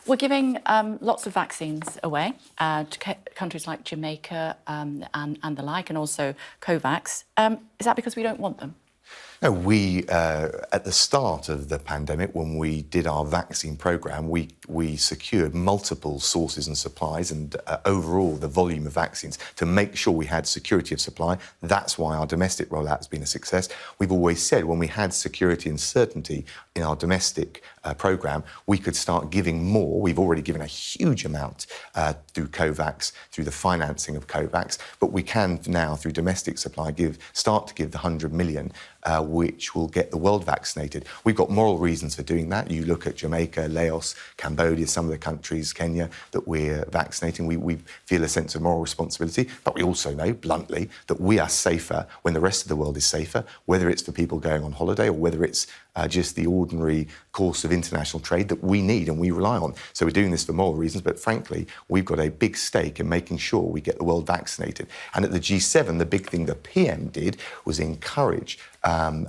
We're giving lots of vaccines away to countries like Jamaica and the like, and also COVAX. Is that because we don't want them? No, we, at the start of the pandemic, when we did our vaccine programme, we secured multiple sources and supplies and overall the volume of vaccines to make sure we had security of supply. That's why our domestic rollout has been a success. We've always said when we had security and certainty in our domestic programme, we could start giving more. We've already given a huge amount through COVAX, through the financing of COVAX, but we can now, through domestic supply, start to give the 100 million which will get the world vaccinated. We've got moral reasons for doing that. You look at Jamaica, Laos, Cambodia, some of the countries, Kenya, that we're vaccinating. We feel a sense of moral responsibility, but we also know, bluntly, that we are safer when the rest of the world is safer, whether it's for people going on holiday or whether it's just the ordinary course of international trade that we need and we rely on. So we're doing this for moral reasons, but frankly, we've got a big stake in making sure we get the world vaccinated. And at the G7, the big thing the PM did was encourage an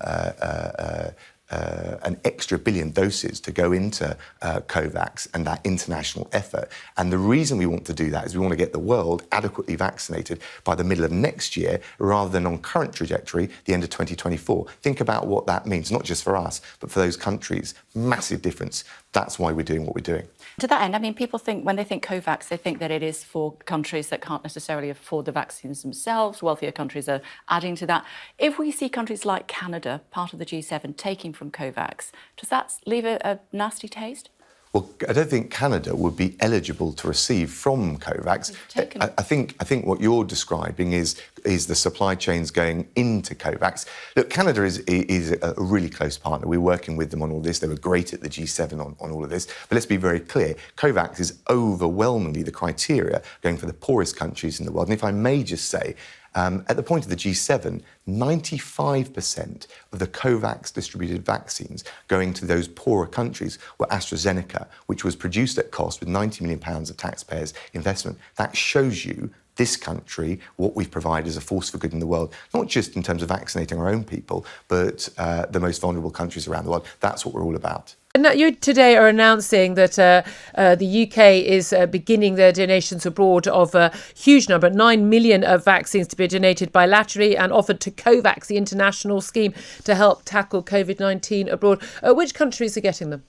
extra billion doses to go into COVAX and that international effort. And the reason we want to do that is we want to get the world adequately vaccinated by the middle of next year rather than on current trajectory, the end of 2024. Think about what that means, not just for us, but for those countries. Massive difference. That's why we're doing what we're doing. To that end, I mean, people think, when they think COVAX, they think that it is for countries that can't necessarily afford the vaccines themselves. Wealthier countries are adding to that. If we see countries like Canada, part of the G7, taking from COVAX, does that leave a nasty taste? Well, I don't think Canada would be eligible to receive from COVAX. I think what you're describing is the supply chains going into COVAX. Look, Canada is a really close partner. We're working with them on all this. They were great at the G7 on all of this. But let's be very clear, COVAX is overwhelmingly the criteria going for the poorest countries in the world. And if I may just say, at the point of the G7, 95% of the COVAX distributed vaccines going to those poorer countries were AstraZeneca, which was produced at cost with £90 million of taxpayers' investment. That shows you this country, what we've provided as a force for good in the world, not just in terms of vaccinating our own people, but the most vulnerable countries around the world. That's what we're all about. And you today are announcing that the UK is beginning their donations abroad of a huge number, 9 million of vaccines to be donated bilaterally and offered to COVAX, the international scheme to help tackle COVID-19 abroad. Which countries are getting them?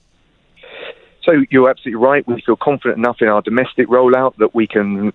So you're absolutely right. We feel confident enough in our domestic rollout that we can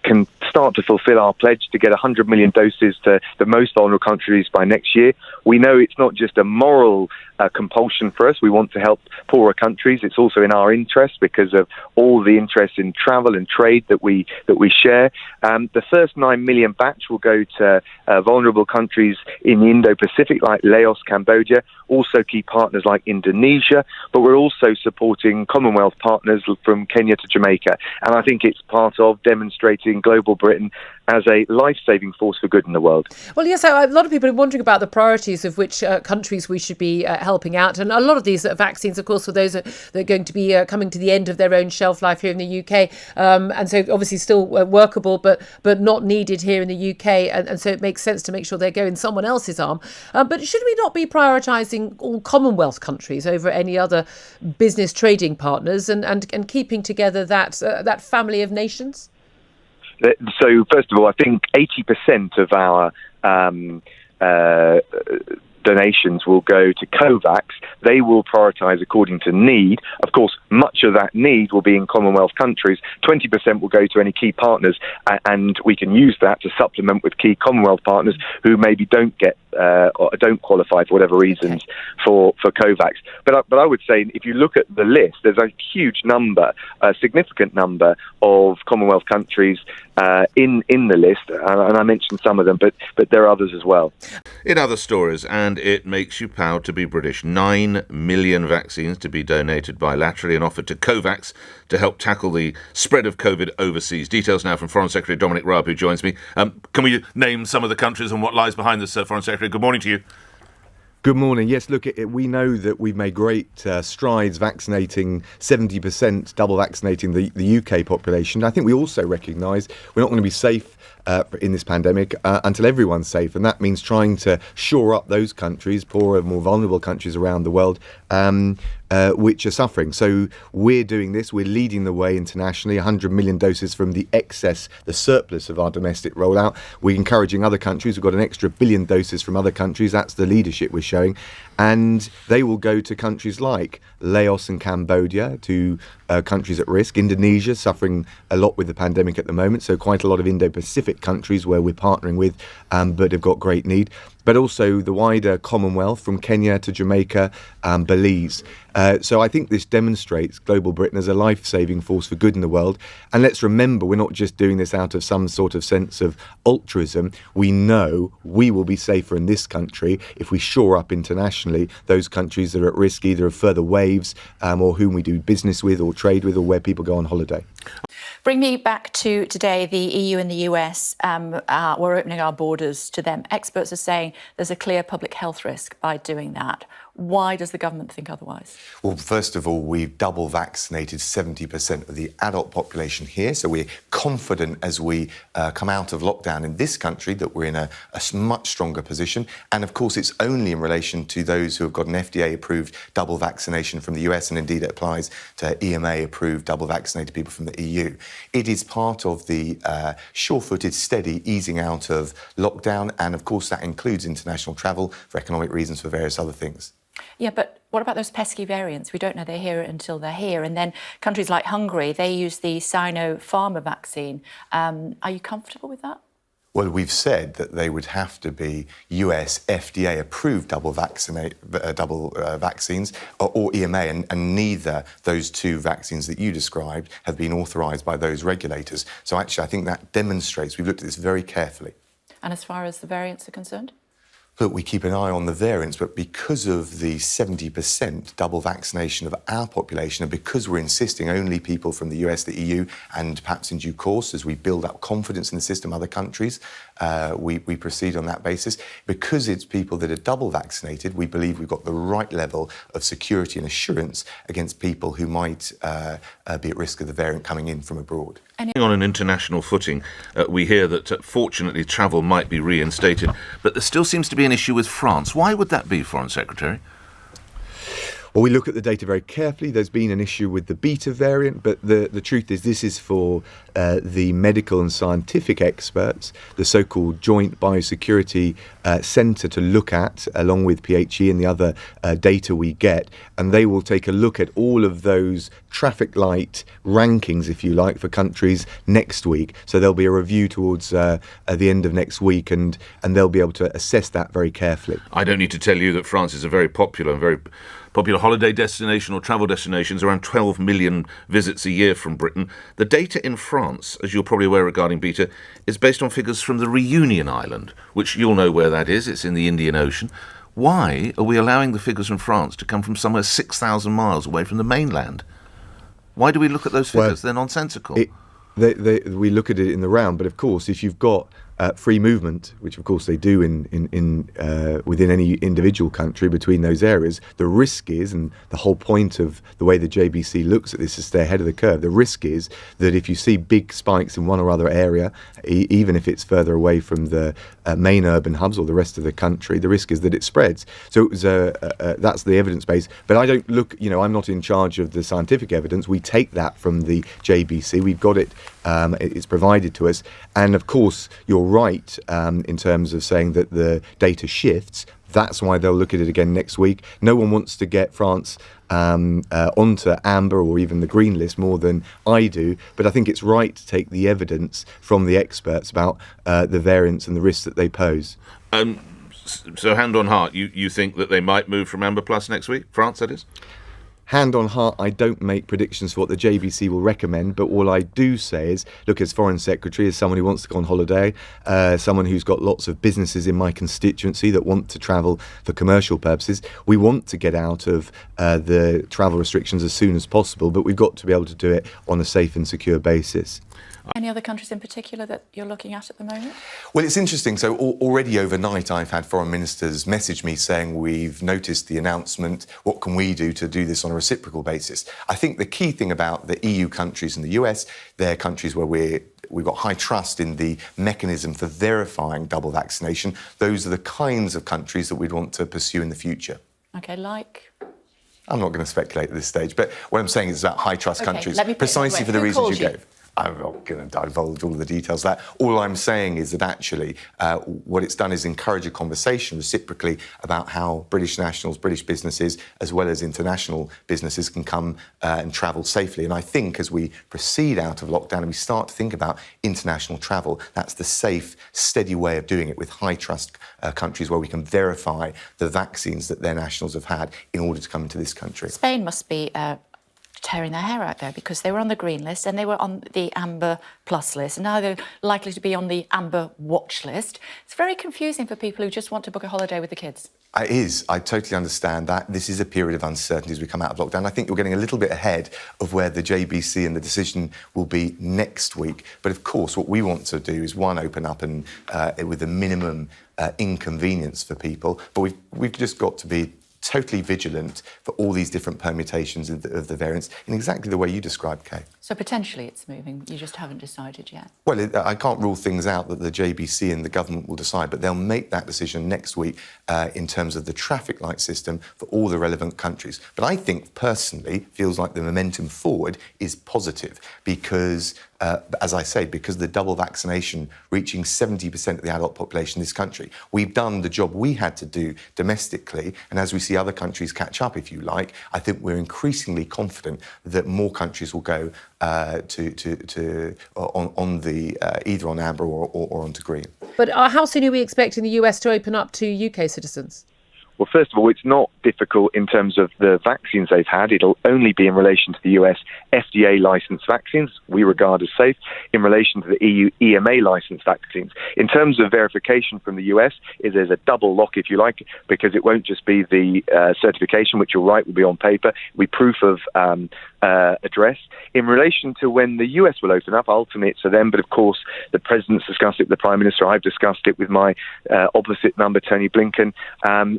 start to fulfil our pledge to get 100 million doses to the most vulnerable countries by next year. We know it's not just a moral compulsion for us. We want to help poorer countries. It's also in our interest because of all the interest in travel and trade that we share. The first 9 million batch will go to vulnerable countries in the Indo-Pacific like Laos, Cambodia, also key partners like Indonesia, but we're also supporting Commonwealth partners from Kenya to Jamaica. And I think it's part of demonstrating global Britain as a life-saving force for good in the world. Well, yes, a lot of people are wondering about the priorities of which countries we should be helping out. And a lot of these vaccines, of course, for those that are going to be coming to the end of their own shelf life here in the UK. And so obviously still workable, but not needed here in the UK. And so it makes sense to make sure they go in someone else's arm. But should we not be prioritising all Commonwealth countries over any other business trading partners and keeping together that family of nations? So, first of all, I think 80% of our donations will go to COVAX. They will prioritise according to need. Of course, much of that need will be in Commonwealth countries. 20% will go to any key partners, and we can use that to supplement with key Commonwealth partners who maybe don't get or don't qualify for whatever reasons for COVAX. But I would say if you look at the list, there's a huge number, a significant number of Commonwealth countries in the list, and I mentioned some of them, but there are others as well. In other stories, and it makes you proud to be British, 9 million vaccines to be donated bilaterally and offered to COVAX to help tackle the spread of COVID overseas. Details now from Foreign Secretary Dominic Raab, who joins me. Can we name some of the countries and what lies behind this, Foreign Secretary? Good morning to you. Good morning. Yes, look, we know that we've made great strides vaccinating 70%, double vaccinating the UK population. I think we also recognise we're not going to be safe in this pandemic until everyone's safe, and that means trying to shore up those countries, poorer, more vulnerable countries around the world, which are suffering. So we're doing this. We're leading the way internationally. 100 million doses from the excess, the surplus of our domestic rollout. We're encouraging other countries. We've got an extra 1 billion doses from other countries. That's the leadership we're showing. And they will go to countries like Laos and Cambodia, to countries at risk. Indonesia suffering a lot with the pandemic at the moment, so quite a lot of Indo-Pacific countries where we're partnering with, but have got great need. But also the wider Commonwealth, from Kenya to Jamaica, Belize. So I think this demonstrates Global Britain as a life-saving force for good in the world. And let's remember, we're not just doing this out of some sort of sense of altruism. We know we will be safer in this country if we shore up internationally those countries that are at risk, either of further waves or whom we do business with or trade with, or where people go on holiday. Bring me back to today. The EU and the US, we're opening our borders to them. Experts are saying there's a clear public health risk by doing that. Why does the government think otherwise? Well, first of all, we've double vaccinated 70% of the adult population here. So we're confident as we come out of lockdown in this country that we're in a much stronger position. And of course, it's only in relation to those who have got an FDA-approved double vaccination from the US, and indeed it applies to EMA-approved double vaccinated people from the EU. It is part of the sure-footed, steady easing out of lockdown. And of course, that includes international travel for economic reasons, for various other things. Yeah, but what about those pesky variants? We don't know they're here until they're here. And then countries like Hungary, they use the Sinopharm vaccine. Are you comfortable with that? Well, we've said that they would have to be US FDA-approved double vaccines or EMA, and neither those two vaccines that you described have been authorised by those regulators. So actually, I think that demonstrates we've looked at this very carefully. And as far as the variants are concerned? Look, we keep an eye on the variants, but because of the 70% double vaccination of our population, and because we're insisting only people from the US, the EU, and perhaps in due course, as we build up confidence in the system, other countries, we proceed on that basis. Because it's people that are double vaccinated, we believe we've got the right level of security and assurance against people who might be at risk of the variant coming in from abroad. On an international footing, we hear that fortunately travel might be reinstated, but there still seems to be an issue with France. Why would that be, Foreign Secretary? Well, we look at the data very carefully. There's been an issue with the beta variant, but the truth is this is for the medical and scientific experts, the so-called Joint Biosecurity Centre to look at, along with PHE and the other data we get, and they will take a look at all of those traffic light rankings, if you like, for countries next week. So there'll be a review towards the end of next week, and they'll be able to assess that very carefully. I don't need to tell you that France is a very popular holiday destination or travel destinations, around 12 million visits a year from Britain. The data in France, as you're probably aware regarding beta, is based on figures from the Reunion Island, which you'll know where that is. It's in the Indian Ocean. Why are we allowing the figures from France to come from somewhere 6,000 miles away from the mainland? Why do we look at those figures? They're nonsensical. We look at it in the round, but of course, if you've got free movement, which of course they do within any individual country between those areas, the risk is, and the whole point of the way the JBC looks at this is to stay ahead of the curve. The risk is that if you see big spikes in one or other area, even if it's further away from the main urban hubs or the rest of the country, the risk is that it spreads. So it was that's the evidence base. But I don't look, I'm not in charge of the scientific evidence. We take that from the JBC. We've got it. It's provided to us. And of course, you're right in terms of saying that the data shifts. That's why they'll look at it again next week. No one wants to get France onto amber or even the green list more than I do, but I think it's right to take the evidence from the experts about the variants and the risks that they pose. So hand on heart, you think that they might move from amber plus next week? France, that is? Hand on heart, I don't make predictions for what the JBC will recommend, but all I do say is, look, as Foreign Secretary, as someone who wants to go on holiday, someone who's got lots of businesses in my constituency that want to travel for commercial purposes, we want to get out of the travel restrictions as soon as possible, but we've got to be able to do it on a safe and secure basis. Any other countries in particular that you're looking at the moment? Well, it's interesting. So already overnight, I've had foreign ministers message me saying, we've noticed the announcement. What can we do to do this on a reciprocal basis? I think the key thing about the EU countries and the US, they're countries where we've got high trust in the mechanism for verifying double vaccination. Those are the kinds of countries that we'd want to pursue in the future. OK, like? I'm not going to speculate at this stage, but what I'm saying is about high-trust countries, let me put it precisely this for way. the Who reasons called you you? gave. I'm not going to divulge all the details of that. All I'm saying is that actually what it's done is encourage a conversation reciprocally about how British nationals, British businesses, as well as international businesses can come and travel safely. And I think as we proceed out of lockdown and we start to think about international travel, that's the safe, steady way of doing it with high-trust countries where we can verify the vaccines that their nationals have had in order to come into this country. Spain must be tearing their hair out there because they were on the green list and they were on the amber plus list, and now they're likely to be on the amber watch list. It's very confusing for people who just want to book a holiday with the kids. It is. I totally understand that. This is a period of uncertainty as we come out of lockdown. I think you're getting a little bit ahead of where the JBC and the decision will be next week. But of course, what we want to do is, one, open up and with a minimum inconvenience for people. But we've just got to be totally vigilant for all these different permutations of the variants in exactly the way you described, Kay. So potentially it's moving. You just haven't decided yet. Well, I can't rule things out that the JBC and the government will decide, but they'll make that decision next week in terms of the traffic light system for all the relevant countries. But I think, personally, feels like the momentum forward is positive because, as I say, because the double vaccination reaching 70% of the adult population in this country, we've done the job we had to do domestically, and as we see other countries catch up, if you like, I think we're increasingly confident that more countries will go either on amber or onto green. But how soon are we expecting the US to open up to UK citizens? Well, first of all, it's not difficult in terms of the vaccines they've had. It'll only be in relation to the US FDA licensed vaccines, we regard as safe, in relation to the EU EMA licensed vaccines. In terms of verification from the US, there's a double lock, if you like, because it won't just be the certification, which you're right will be on paper, it'll be proof of address. In relation to when the US will open up, ultimately it's for them, but of course the President's discussed it with the Prime Minister, I've discussed it with my opposite number, Tony Blinken.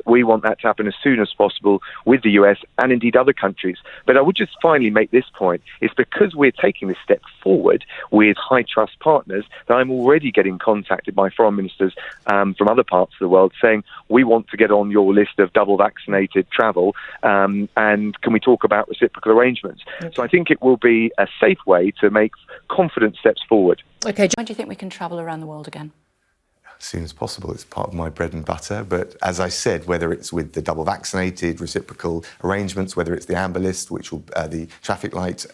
We want that to happen as soon as possible with the US and indeed other countries. But I would just finally make this point. It's because we're taking this step forward with high trust partners that I'm already getting contacted by foreign ministers from other parts of the world saying, we want to get on your list of double vaccinated travel and can we talk about reciprocal arrangements? Okay. So I think it will be a safe way to make confident steps forward. Okay. When do you think we can travel around the world again? As soon as possible. It's part of my bread and butter. But as I said, whether it's with the double vaccinated reciprocal arrangements, whether it's the amber list, which will the traffic light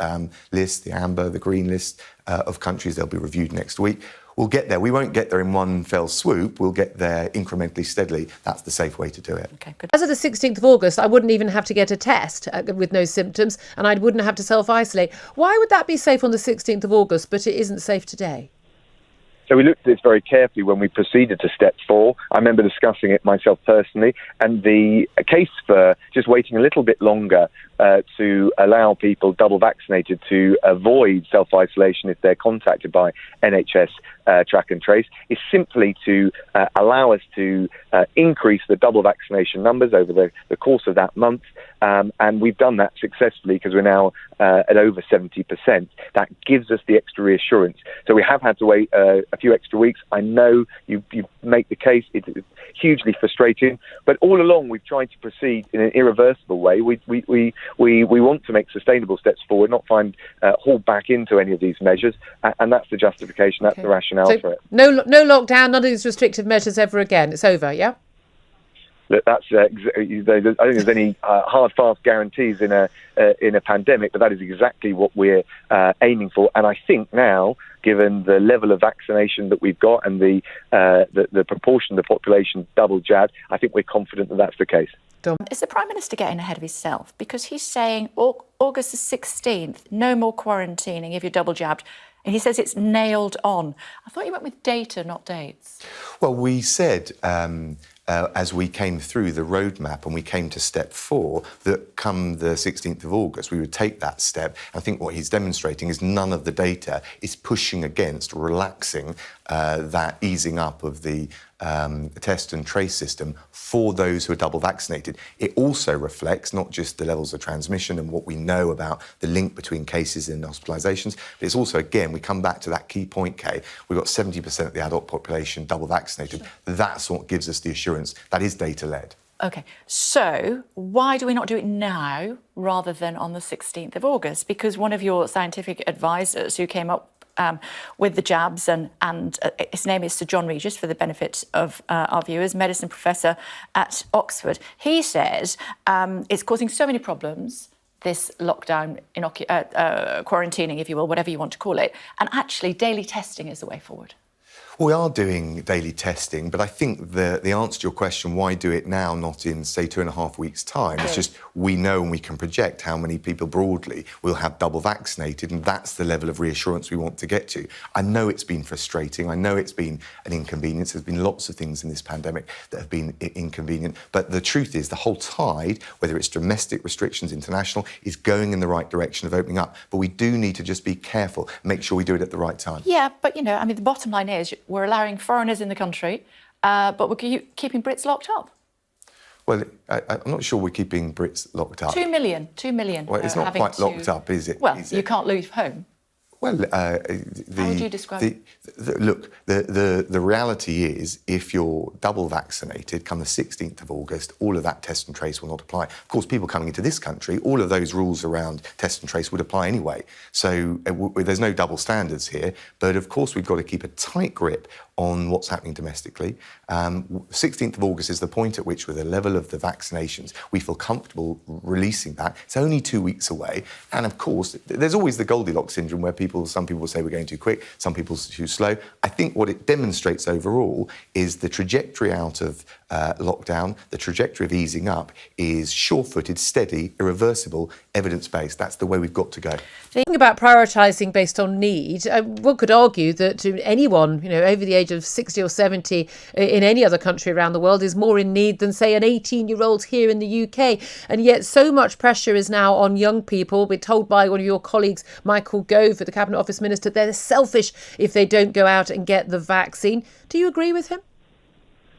list, the amber, the green list of countries, they'll be reviewed next week. We'll get there. We won't get there in one fell swoop. We'll get there incrementally, steadily. That's the safe way to do it. Okay, good. As of the 16th of August, I wouldn't even have to get a test with no symptoms, and I wouldn't have to self-isolate. Why would that be safe on the 16th of August, but it isn't safe today? So we looked at this very carefully when we proceeded to step 4. I remember discussing it myself personally, and the case for just waiting a little bit longer to allow people double vaccinated to avoid self-isolation if they're contacted by NHS track and trace is simply to allow us to increase the double vaccination numbers over the course of that month. And we've done that successfully because we're now at over 70%. That gives us the extra reassurance. So we have had to wait a few extra weeks. I know you make the case. It's hugely frustrating. But all along, we've tried to proceed in an irreversible way. We want to make sustainable steps forward, not haul back into any of these measures. And that's the justification. That's the rationale for it. No lockdown, none of these restrictive measures ever again. It's over, yeah? That's I don't think there's any hard, fast guarantees in a pandemic, but that is exactly what we're aiming for. And I think now, given the level of vaccination that we've got and the proportion of the population double jabbed, I think we're confident that that's the case. Is the Prime Minister getting ahead of himself? Because he's saying August the 16th, no more quarantining if you're double jabbed. And he says it's nailed on. I thought you went with data, not dates. Well, we said as we came through the roadmap and we came to step 4, that come the 16th of August, we would take that step. I think what he's demonstrating is none of the data is pushing against relaxing that easing up of the test and trace system for those who are double vaccinated. It also reflects not just the levels of transmission and what we know about the link between cases and hospitalisations, but it's also, again, we come back to that key point, Kay, we've got 70% of the adult population double vaccinated. Sure. That's what gives us the assurance that is data-led. Okay, so why do we not do it now rather than on the 16th of August? Because one of your scientific advisors who came up with the jabs, and his name is Sir John Regis, for the benefit of our viewers, medicine professor at Oxford, he says it's causing so many problems, this lockdown, quarantining, if you will, whatever you want to call it, and actually daily testing is the way forward. We are doing daily testing, but I think the answer to your question, why do it now, not in, say, 2.5 weeks' time, it's just we know and we can project how many people broadly will have double vaccinated, and that's the level of reassurance we want to get to. I know it's been frustrating. I know it's been an inconvenience. There's been lots of things in this pandemic that have been inconvenient, but the truth is the whole tide, whether it's domestic restrictions, international, is going in the right direction of opening up. But we do need to just be careful, make sure we do it at the right time. Yeah, but, you know, I mean, the bottom line is we're allowing foreigners in the country, but we're keeping Brits locked up. Well, I'm not sure we're keeping Brits locked up. 2 million. Well, it's not quite locked up, is it? Well, you can't leave home. Well, how would you describe it? Look, the reality is, if you're double vaccinated, come the 16th of August, all of that test and trace will not apply. Of course, people coming into this country, all of those rules around test and trace would apply anyway. So there's no double standards here. But of course, we've got to keep a tight grip on what's happening domestically. 16th of August is the point at which, with the level of the vaccinations, we feel comfortable releasing that. It's only 2 weeks away. And of course, there's always the Goldilocks syndrome where some people say we're going too quick, some people too slow. I think what it demonstrates overall is the trajectory out of lockdown, the trajectory of easing up is sure-footed, steady, irreversible, evidence-based. That's the way we've got to go. Thinking about prioritising based on need, one could argue that to anyone, you know, over the age of 60 or 70 in any other country around the world is more in need than, say, an 18-year-old here in the UK. And yet so much pressure is now on young people. We're told by one of your colleagues, Michael Gove, the Cabinet Office Minister, they're selfish if they don't go out and get the vaccine. Do you agree with him?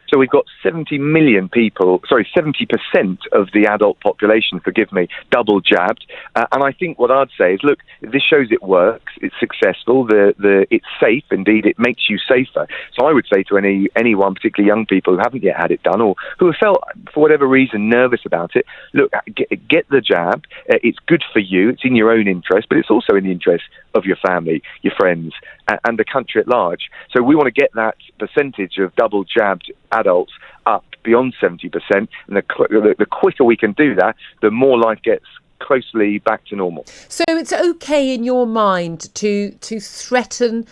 So we've got 70 million people, 70% of the adult population, forgive me, double jabbed. And I think what I'd say is, look, this shows it works, it's successful, it's safe, indeed, it makes you safer. So I would say to anyone, particularly young people who haven't yet had it done or who have felt, for whatever reason, nervous about it, look, get the jab. It's good for you, it's in your own interest, but it's also in the interest of your family, your friends, and the country at large. So we want to get that percentage of double jabbed adults up beyond 70%, and the quicker we can do that, the more life gets closely back to normal. So it's okay in your mind to threaten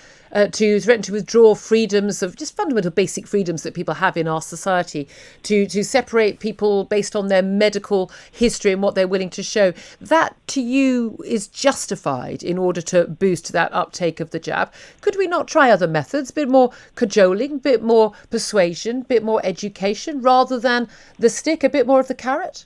to withdraw freedoms of just fundamental basic freedoms that people have in our society, to separate people based on their medical history and what they're willing to show. That to you is justified in order to boost that uptake of the jab. Could we not try other methods, a bit more cajoling, a bit more persuasion, a bit more education, rather than the stick, a bit more of the carrot?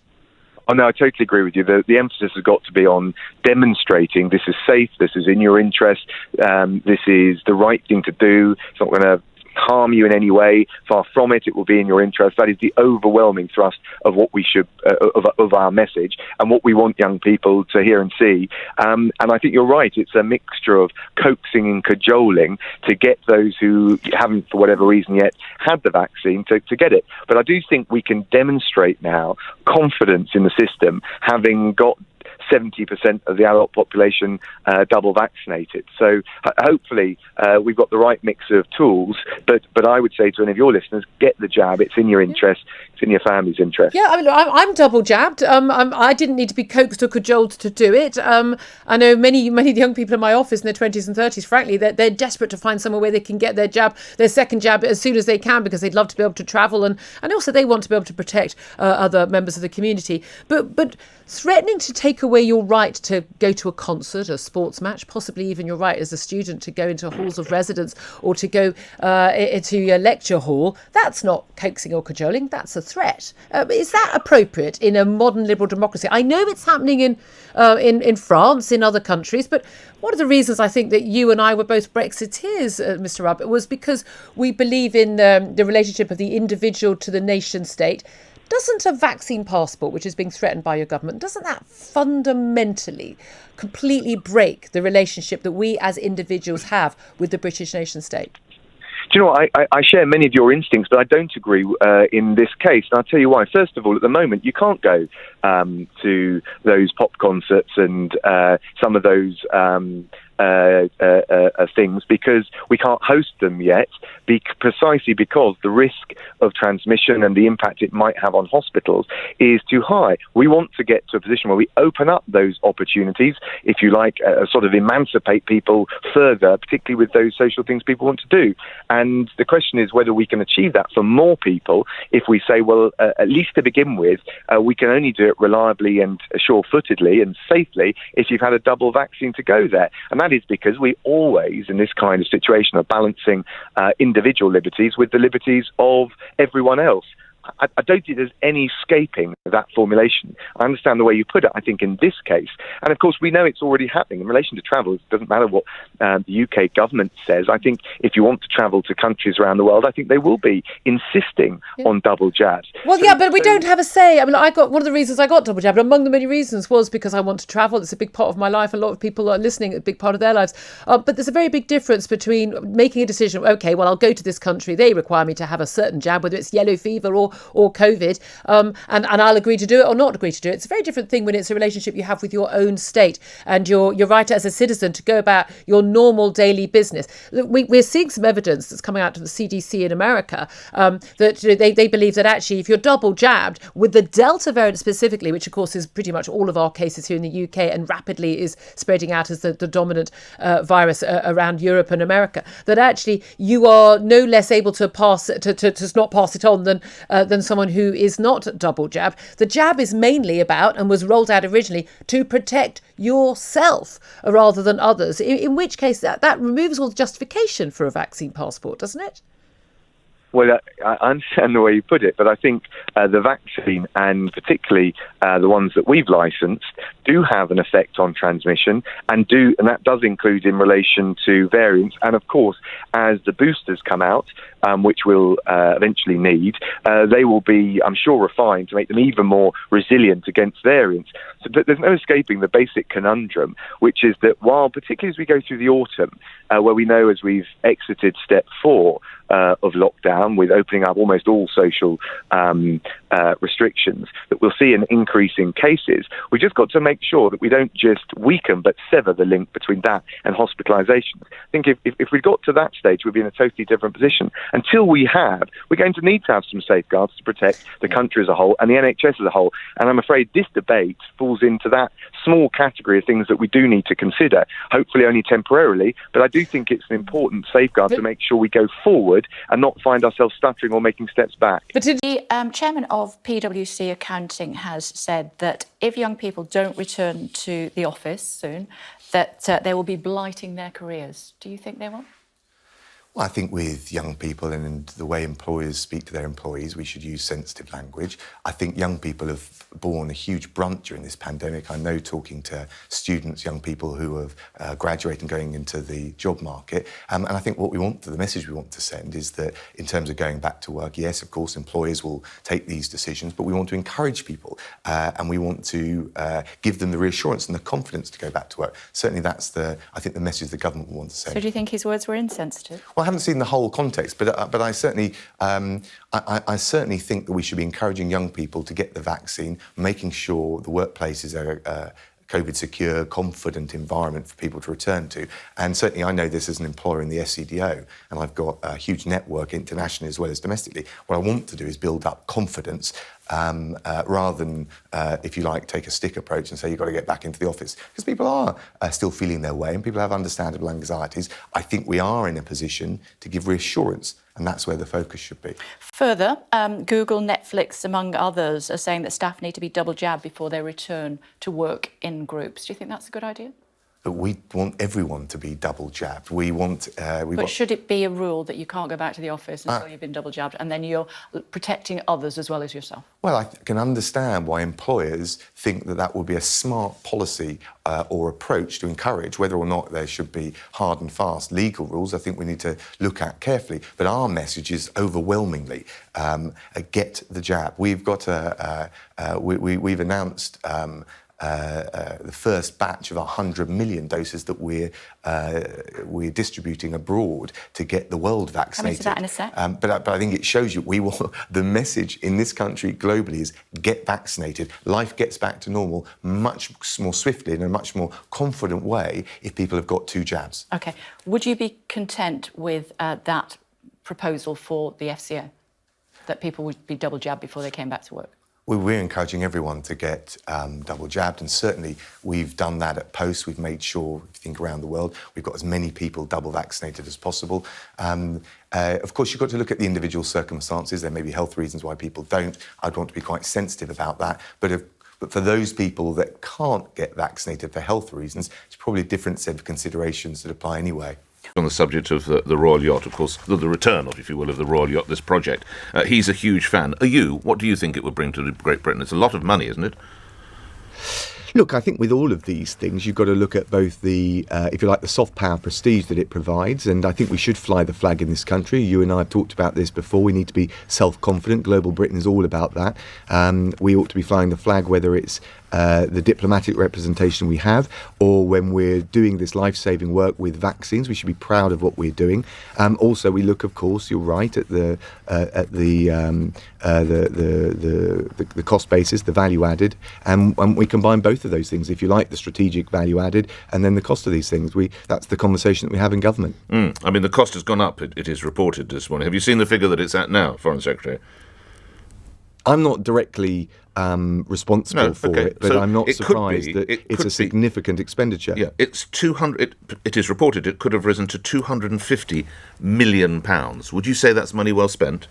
Oh, no, I totally agree with you. The emphasis has got to be on demonstrating this is safe, this is in your interest, this is the right thing to do. It's not going to harm you in any way. Far from it, it will be in your interest. That is the overwhelming thrust of what we should, of our message and what we want young people to hear and see. And I think you're right. It's a mixture of coaxing and cajoling to get those who haven't, for whatever reason yet, had the vaccine to get it. But I do think we can demonstrate now confidence in the system, having got 70% of the adult population double vaccinated. So hopefully we've got the right mix of tools, but I would say to any of your listeners, get the jab. It's in your interest. It's in your family's interest. Yeah, I mean, I'm double jabbed. I didn't need to be coaxed or cajoled to do it. I know many young people in my office in their 20s and 30s, frankly, they're desperate to find somewhere where they can get their second jab as soon as they can, because they'd love to be able to travel, and also they want to be able to protect other members of the community. But threatening to take away your right to go to a concert, a sports match, possibly even your right as a student to go into halls of residence or to go to a lecture hall, that's not coaxing or cajoling, that's a threat. Is that appropriate in a modern liberal democracy? I know it's happening in France, in other countries, but one of the reasons I think that you and I were both Brexiteers, Mr. Raab, was because we believe in the relationship of the individual to the nation state. Doesn't a vaccine passport, which is being threatened by your government, doesn't that fundamentally completely break the relationship that we as individuals have with the British nation state? you know what? I share many of your instincts, but I don't agree in this case. And I'll tell you why. First of all, at the moment, you can't go to those pop concerts and some of those things because we can't host them yet, precisely because the risk of transmission and the impact it might have on hospitals is too high. We want to get to a position where we open up those opportunities, if you like, sort of emancipate people further, particularly with those social things people want to do. And the question is whether we can achieve that for more people if we say, well, at least to begin with, we can only do it reliably and sure-footedly and safely if you've had a double vaccine to go there. And that is because we always, in this kind of situation, are balancing individual liberties with the liberties of everyone else. I don't think there's any escaping that formulation. I understand the way you put it, I think, in this case. And, of course, we know it's already happening. In relation to travel, it doesn't matter what the UK government says. I think if you want to travel to countries around the world, I think they will be insisting on double jabs. Well, but we don't have a say. I mean, one of the reasons I got double jabbed, among the many reasons, was because I want to travel. It's a big part of my life. A lot of people are listening, a big part of their lives. But there's a very big difference between making a decision, OK, well, I'll go to this country. They require me to have a certain jab, whether it's yellow fever or COVID, and I'll agree to do it or not agree to do it. It's a very different thing when it's a relationship you have with your own state and your right as a citizen to go about your normal daily business. We're seeing some evidence that's coming out of the CDC in America that they believe that actually if you're double jabbed with the Delta variant specifically, which of course is pretty much all of our cases here in the UK and rapidly is spreading out as the dominant virus around Europe and America, that actually you are no less able to not pass it on than someone who is not double jabbed. The jab is mainly about, and was rolled out originally, to protect yourself rather than others, in which case that removes all the justification for a vaccine passport, doesn't it? Well, I understand the way you put it, but I think the vaccine, and particularly the ones that we've licensed, do have an effect on transmission, and that does include in relation to variants. And of course, as the boosters come out, which we'll eventually need, they will be, I'm sure, refined to make them even more resilient against variants. But there's no escaping the basic conundrum, which is that while, particularly as we go through the autumn, where we know as we've exited step 4 of lockdown, with opening up almost all social restrictions, that we'll see an increase in cases, we've just got to make sure that we don't just weaken but sever the link between that and hospitalisations. I think if we got to that stage, we'd be in a totally different position. Until we have, we're going to need to have some safeguards to protect the country as a whole and the NHS as a whole. And I'm afraid this debate falls into that small category of things that we do need to consider, hopefully only temporarily, but I do think it's an important safeguard to make sure we go forward and not find ourselves stuttering or making steps back. But the chairman of PwC Accounting has said that if young people don't return to the office soon, that they will be blighting their careers. Do you think they will? Well, I think with young people and the way employers speak to their employees, we should use sensitive language. I think young people have borne a huge brunt during this pandemic. I know, talking to students, young people who have graduated and going into the job market. And I think the message we want to send is that in terms of going back to work, yes, of course, employers will take these decisions, but we want to encourage people and we want to give them the reassurance and the confidence to go back to work. Certainly that's I think the message the government will want to say. So do you think his words were insensitive? Well, I haven't seen the whole context, but I certainly I certainly think that we should be encouraging young people to get the vaccine, making sure the workplaces are COVID secure, confident environment for people to return to. And certainly I know this as an employer in the SCDO, and I've got a huge network internationally as well as domestically. What I want to do is build up confidence rather than, if you like, take a stick approach and say you've got to get back into the office. Because people are still feeling their way and people have understandable anxieties. I think we are in a position to give reassurance, and that's where the focus should be. Further, Google, Netflix, among others, are saying that staff need to be double jabbed before they return to work in groups. Do you think that's a good idea? But we want everyone to be double jabbed. But should it be a rule that you can't go back to the office until you've been double jabbed, and then you're protecting others as well as yourself? Well, I can understand why employers think that would be a smart policy or approach to encourage. Whether or not there should be hard and fast legal rules, I think we need to look at carefully. But our message is overwhelmingly get the jab. We've got we've announced the first batch of 100 million doses that we're distributing abroad to get the world vaccinated. Come into that in a sec. But I think it shows you the message in this country globally is get vaccinated. Life gets back to normal much more swiftly in a much more confident way if people have got 2 jabs. OK. Would you be content with that proposal for the FCO, that people would be double jabbed before they came back to work? Well, we're encouraging everyone to get double jabbed, and certainly we've done that at Post. We've made sure, if you think around the world, we've got as many people double vaccinated as possible. Of course, you've got to look at the individual circumstances. There may be health reasons why people don't. I'd want to be quite sensitive about that. But for those people that can't get vaccinated for health reasons, it's probably a different set of considerations that apply anyway. On the subject of the Royal Yacht, of course, the return of, if you will, of the Royal Yacht, this project, he's a huge fan. Are you? What do you think it would bring to Great Britain? It's a lot of money, isn't it? Look, I think with all of these things, you've got to look at both the, if you like, the soft power prestige that it provides, and I think we should fly the flag in this country. You and I have talked about this before. We need to be self-confident. Global Britain is all about that. We ought to be flying the flag, whether it's the diplomatic representation we have, or when we're doing this life-saving work with vaccines, we should be proud of what we're doing. Also, we look, of course, you're right, at the cost basis, the value added, and we combine both of those things. If you like, the strategic value added, and then the cost of these things. That's the conversation that we have in government. I mean, the cost has gone up. It is reported this morning. Have you seen the figure that it's at now, Foreign Secretary? I'm not directly responsible for it, but I'm not surprised that it's a significant expenditure. Yeah, it's 200. It is reported it could have risen to £250 million. Would you say that's money well spent?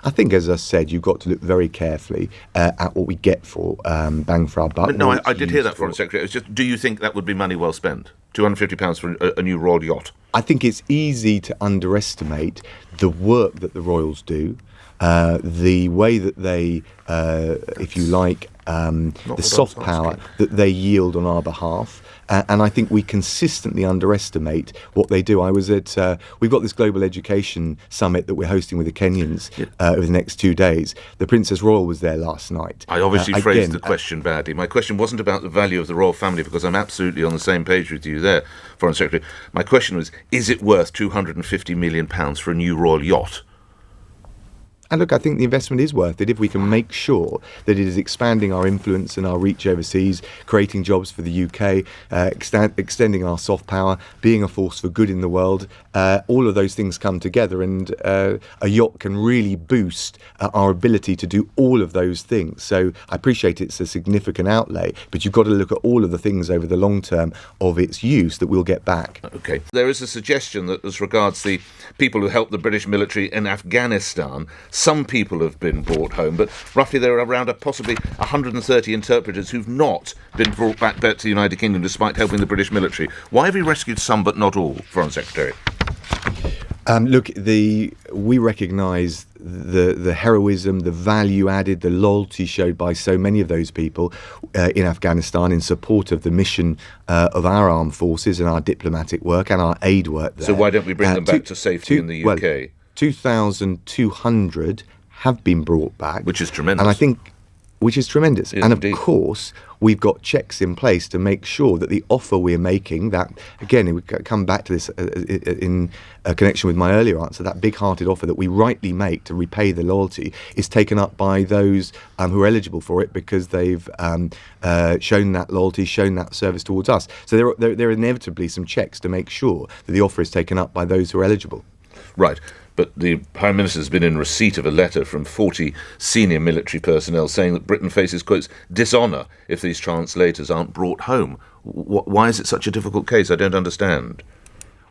I think, as I said, you've got to look very carefully at what we get for bang for our buck. No, I did hear that, Foreign Secretary. It's just, do you think that would be money well spent? £250 for a new Royal Yacht? I think it's easy to underestimate the work that the Royals do. The way that they, if you like, the soft power that they yield on our behalf. And I think we consistently underestimate what they do. I was at, we've got this global education summit that we're hosting with the Kenyans over the next 2 days. The Princess Royal was there last night. I obviously phrased the question badly. My question wasn't about the value of the royal family, because I'm absolutely on the same page with you there, Foreign Secretary. My question was, is it worth £250 million for a new Royal Yacht? And look, I think the investment is worth it if we can make sure that it is expanding our influence and our reach overseas, creating jobs for the UK, extending our soft power, being a force for good in the world. All of those things come together, and a yacht can really boost our ability to do all of those things. So I appreciate it's a significant outlay, but you've got to look at all of the things over the long term of its use that we'll get back. OK. There is a suggestion that, as regards the people who helped the British military in Afghanistan, some people have been brought home, but roughly there are around possibly 130 interpreters who've not been brought back to the United Kingdom despite helping the British military. Why have we rescued some but not all, Foreign Secretary? Look, we recognise the heroism, the value added, the loyalty showed by so many of those people in Afghanistan in support of the mission of our armed forces and our diplomatic work and our aid work there. So why don't we bring them back to safety in the UK? Well, 2,200 have been brought back. Which is tremendous. And I think, which is tremendous. Yes, and indeed. of course, we've got checks in place to make sure that the offer we're making, that, again, we come back to this in connection with my earlier answer, that big-hearted offer that we rightly make to repay the loyalty is taken up by those who are eligible for it because they've shown that loyalty, shown that service towards us. So there are inevitably some checks to make sure that the offer is taken up by those who are eligible. Right. But the Prime Minister has been in receipt of a letter from 40 senior military personnel saying that Britain faces, quotes, dishonour if these translators aren't brought home. Why is it such a difficult case? I don't understand.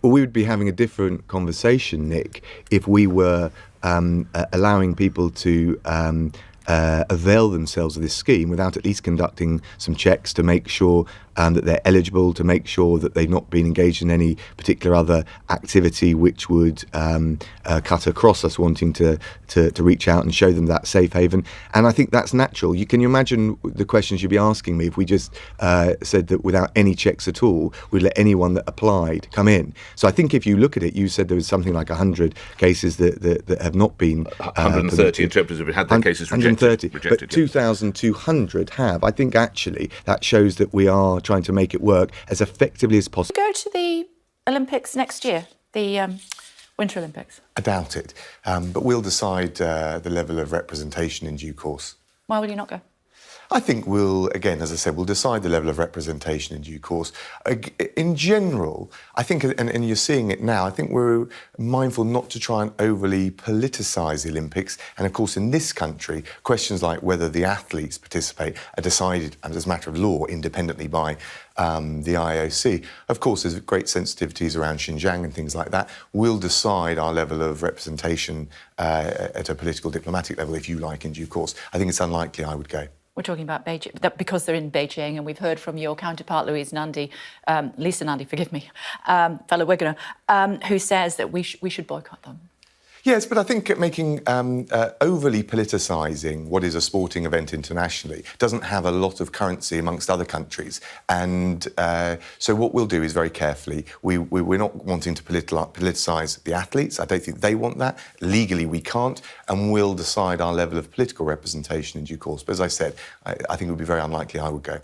Well, we would be having a different conversation, Nick, if we were allowing people to avail themselves of this scheme without at least conducting some checks to make sure that they're eligible, to make sure that they've not been engaged in any particular other activity which would cut across us wanting to reach out and show them that safe haven. And I think that's natural. Can you imagine the questions you'd be asking me if we just said that without any checks at all, we'd let anyone that applied come in? So I think if you look at it, you said there was something like 100 cases that have not been 130 interpreters have had their cases rejected. 130, but 2,200 have. I think actually that shows that we are trying to make it work as effectively as possible. Go to the Olympics next year, the Winter Olympics. I doubt it, but we'll decide the level of representation in due course. Why will you not go? I think we'll, again, as I said, we'll decide the level of representation in due course. In general, I think, and you're seeing it now, I think we're mindful not to try and overly politicise the Olympics. And of course, in this country, questions like whether the athletes participate are decided as a matter of law independently by the IOC. Of course, there's great sensitivities around Xinjiang and things like that. We'll decide our level of representation at a political, diplomatic level, if you like, in due course. I think it's unlikely I would go. We're talking about Beijing, because they're in Beijing, and we've heard from your counterpart, Lisa Nandy, fellow Wiganer, who says that we should boycott them. Yes, but I think making overly politicising what is a sporting event internationally doesn't have a lot of currency amongst other countries. And so what we'll do is very carefully, we're not wanting to politicise the athletes. I don't think they want that. Legally, we can't. And we'll decide our level of political representation in due course. But as I said, I think it would be very unlikely I would go.